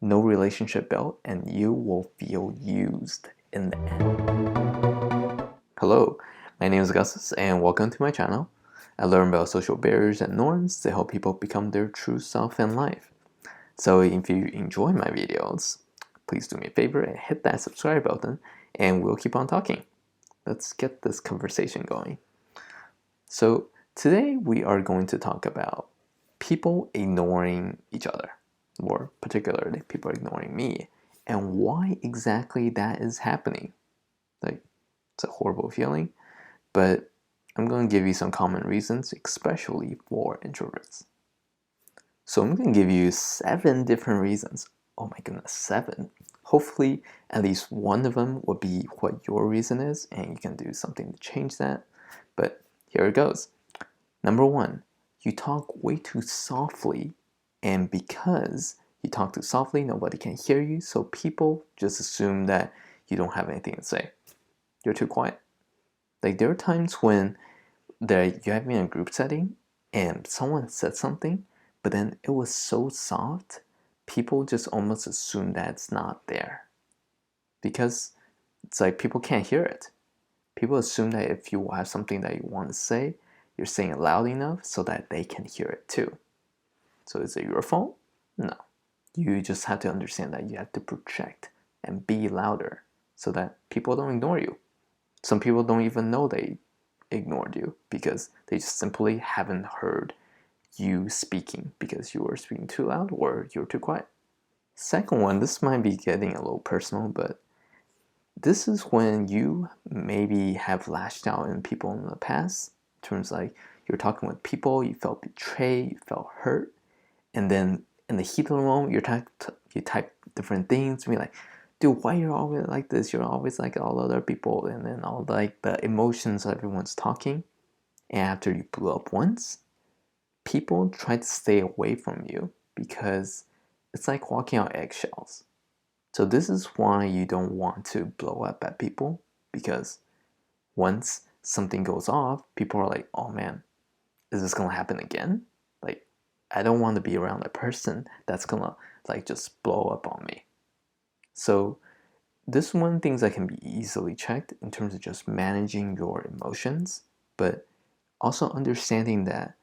no relationship built, and you will feel used in the end. Hello, my name is Augustus, and welcome to my channel. I learn about social barriers and norms to help people become their true self in life. So if you enjoy my videos, please do me a favor and hit that subscribe button, and we'll keep on talking. Let's get this conversation going. So today we are going to talk about people ignoring each other, or particularly people ignoring me, and why exactly that is happening. Like, it's a horrible feeling, but I'm going to give you some common reasons, especially for introverts. So I'm going to give you 7 different reasons. Oh my goodness, 7. Hopefully at least one of them will be what your reason is, and you can do something to change that. But here it goes. Number 1, you talk way too softly, and because you talk too softly, nobody can hear you, so people just assume that you don't have anything to say. You're too quiet. Like, there are times when you're having a group setting and someone said something, but then it was so soft, people just almost assume that it's not there. Because it's like people can't hear it. People assume that if you have something that you want to say, you're saying it loud enough so that they can hear it too. So is it your fault? No. You just have to understand that you have to project and be louder so that people don't ignore you. Some people don't even know they ignored you because they just simply haven't heard you speaking because you were speaking too loud or you're too quiet. Second one, this might be getting a little personal, but this is when you maybe have lashed out in people in the past. In terms like you're talking with people, you felt betrayed, you felt hurt, and then in the heat of the moment, you type different things to be like, dude, why you're always like this? You're always like all other people, and then all like the emotions everyone's talking. And after you blew up once, people try to stay away from you because it's like walking on eggshells. So this is why you don't want to blow up at people, because once something goes off, people are like, oh man, is this gonna happen again? Like, I don't want to be around a person that's gonna like just blow up on me. So this one things that can be easily checked in terms of just managing your emotions, but also understanding that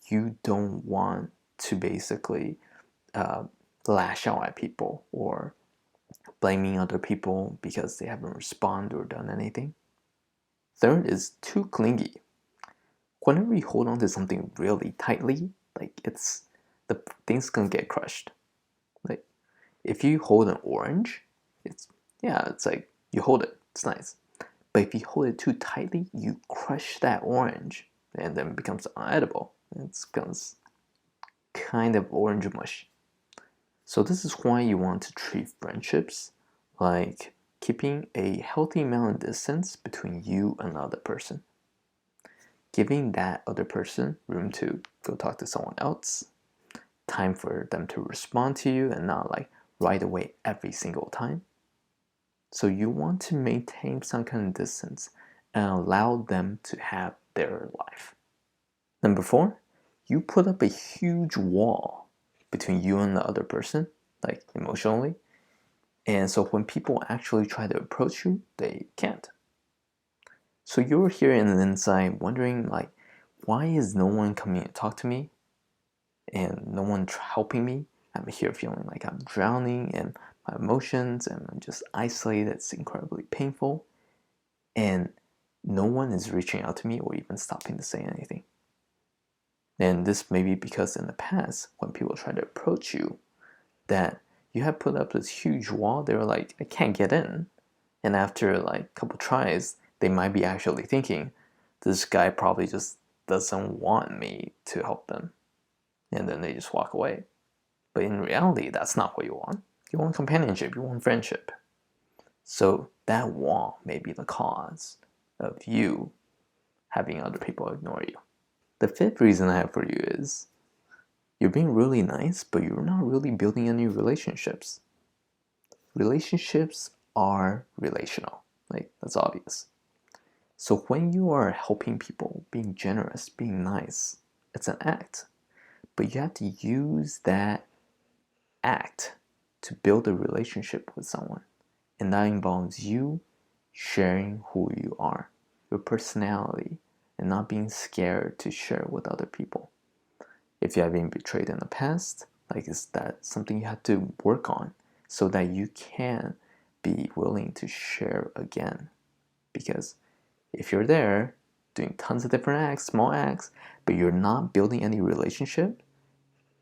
you don't want to basically uh, lash out at people or blaming other people because they haven't responded or done anything. Third is too clingy. Whenever you hold on to something really tightly, like the thing's gonna get crushed. Like if you hold an orange, it's like you hold it, it's nice. But if you hold it too tightly, you crush that orange and then it becomes unedible. It becomes kind of orange mush. So this is why you want to treat friendships like keeping a healthy amount of distance between you and the other person. Giving that other person room to go talk to someone else, time for them to respond to you and not like right away every single time. So you want to maintain some kind of distance and allow them to have their life. Number 4, you put up a huge wall between you and the other person, like emotionally. And so when people actually try to approach you, they can't. So you're here in the inside wondering like, why is no one coming to talk to me and no one helping me? I'm here feeling like I'm drowning in my emotions and I'm just isolated. It's incredibly painful. And no one is reaching out to me or even stopping to say anything. And this may be because in the past, when people try to approach you, that you have put up this huge wall. They were like, I can't get in. And after like a couple tries, they might be actually thinking, this guy probably just doesn't want me to help them. And then they just walk away. But in reality, that's not what you want. You want companionship, you want friendship. So that wall may be the cause of you having other people ignore you. The 5th reason I have for you is you're being really nice, but you're not really building any relationships. Relationships are relational. Like, that's obvious. So when you are helping people, being generous, being nice, it's an act. But you have to use that act to build a relationship with someone. And that involves you sharing who you are, your personality, and not being scared to share with other people. If you have been betrayed in the past, like, is that something you have to work on so that you can be willing to share again? Because if you're there doing tons of different acts, small acts, but you're not building any relationship,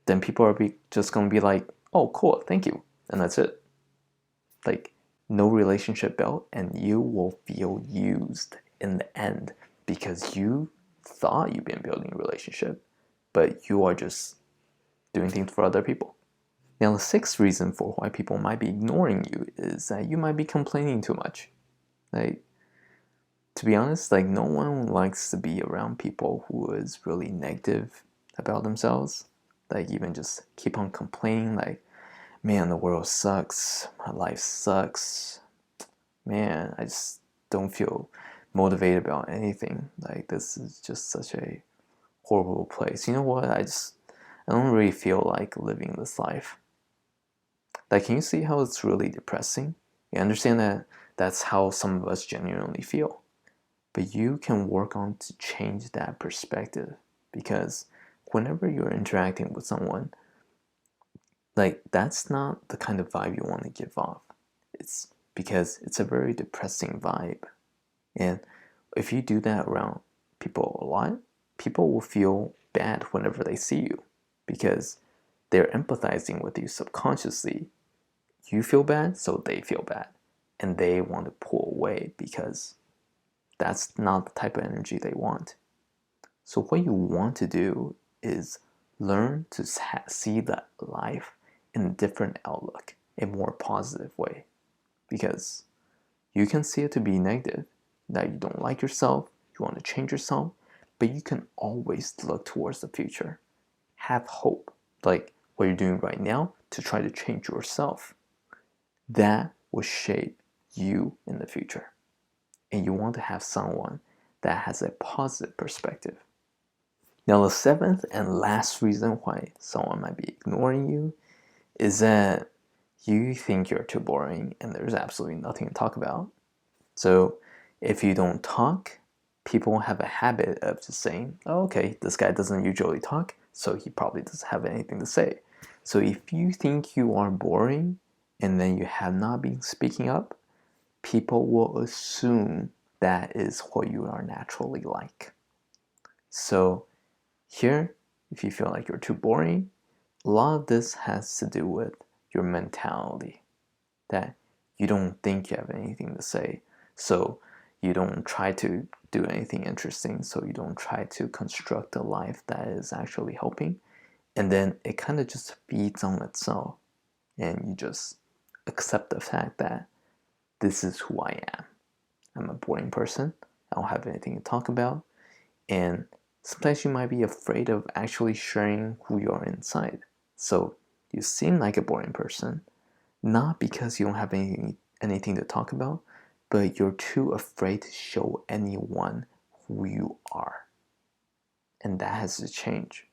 then people are just going to be like, oh, cool, thank you. And that's it. Like, no relationship built, and you will feel used in the end because you thought you've been building a relationship, but you are just doing things for other people. Now, the sixth reason for why people might be ignoring you is that you might be complaining too much. Like, to be honest, like, no one likes to be around people who is really negative about themselves. Like, even just keep on complaining, like, man, the world sucks, my life sucks, man, I just don't feel motivated about anything. Like, this is just such a horrible place. You know what? I don't really feel like living this life. Like, can you see how it's really depressing? You understand that that's how some of us genuinely feel. But you can work on to change that perspective, because whenever you're interacting with someone, like, that's not the kind of vibe you want to give off. It's because it's a very depressing vibe. And if you do that around people a lot, people will feel bad whenever they see you because they're empathizing with you subconsciously. You feel bad, so they feel bad. And they want to pull away because that's not the type of energy they want. So what you want to do is learn to see that life in a different outlook, a more positive way. Because you can see it to be negative, that you don't like yourself, you want to change yourself, but you can always look towards the future. Have hope, like what you're doing right now, to try to change yourself. That will shape you in the future. And you want to have someone that has a positive perspective. Now, the seventh and last reason why someone might be ignoring you is that you think you're too boring and there's absolutely nothing to talk about. So if you don't talk, people have a habit of just saying, oh, okay, this guy doesn't usually talk, so he probably doesn't have anything to say. So if you think you are boring and then you have not been speaking up, people will assume that is what you are naturally like. So here, if you feel like you're too boring, a lot of this has to do with your mentality, that you don't think you have anything to say, so you don't try to do anything interesting, so you don't try to construct a life that is actually helping, and then it kind of just feeds on itself, and you just accept the fact that this is who I am. I'm a boring person, I don't have anything to talk about, and sometimes you might be afraid of actually sharing who you are inside. So you seem like a boring person, not because you don't have anything to talk about, but you're too afraid to show anyone who you are. And that has to change.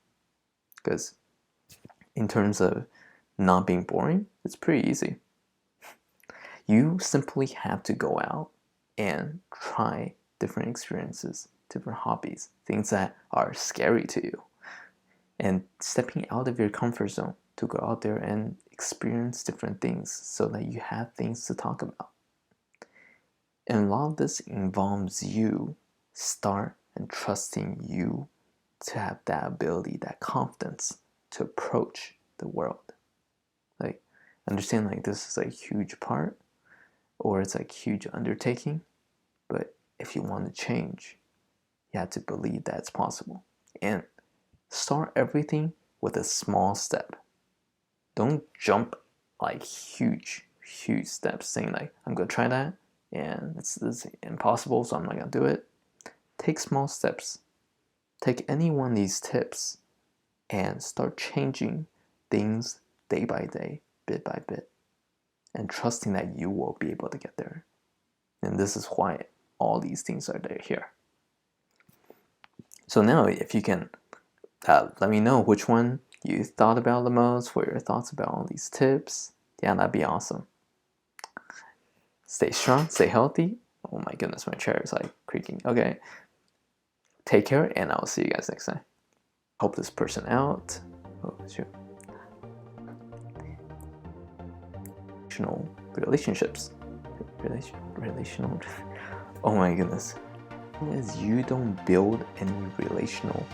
Because in terms of not being boring, it's pretty easy. You simply have to go out and try different experiences, different hobbies, things that are scary to you. And stepping out of your comfort zone to go out there and experience different things so that you have things to talk about. And a lot of this involves you start and trusting you to have that ability, that confidence to approach the world. Like, understand, like, this is a huge part, or it's like huge undertaking, but if you want to change, you have to believe that it's possible. And start everything with a small step. Don't jump like huge steps saying like, I'm gonna try that and it's impossible, so I'm not gonna do it. Take small steps. Take any one of these tips and start changing things day by day, bit by bit, and trusting that you will be able to get there. And this is why all these things are there here. So now, if you can let me know which one you thought about the most, what are your thoughts about all these tips. Yeah, that'd be awesome. Stay strong, stay healthy. Oh my goodness, my chair is like creaking. Okay. Take care, and I'll see you guys next time. Help this person out. Oh, shoot. Relationships. Relational. Oh my goodness. As you don't build any relational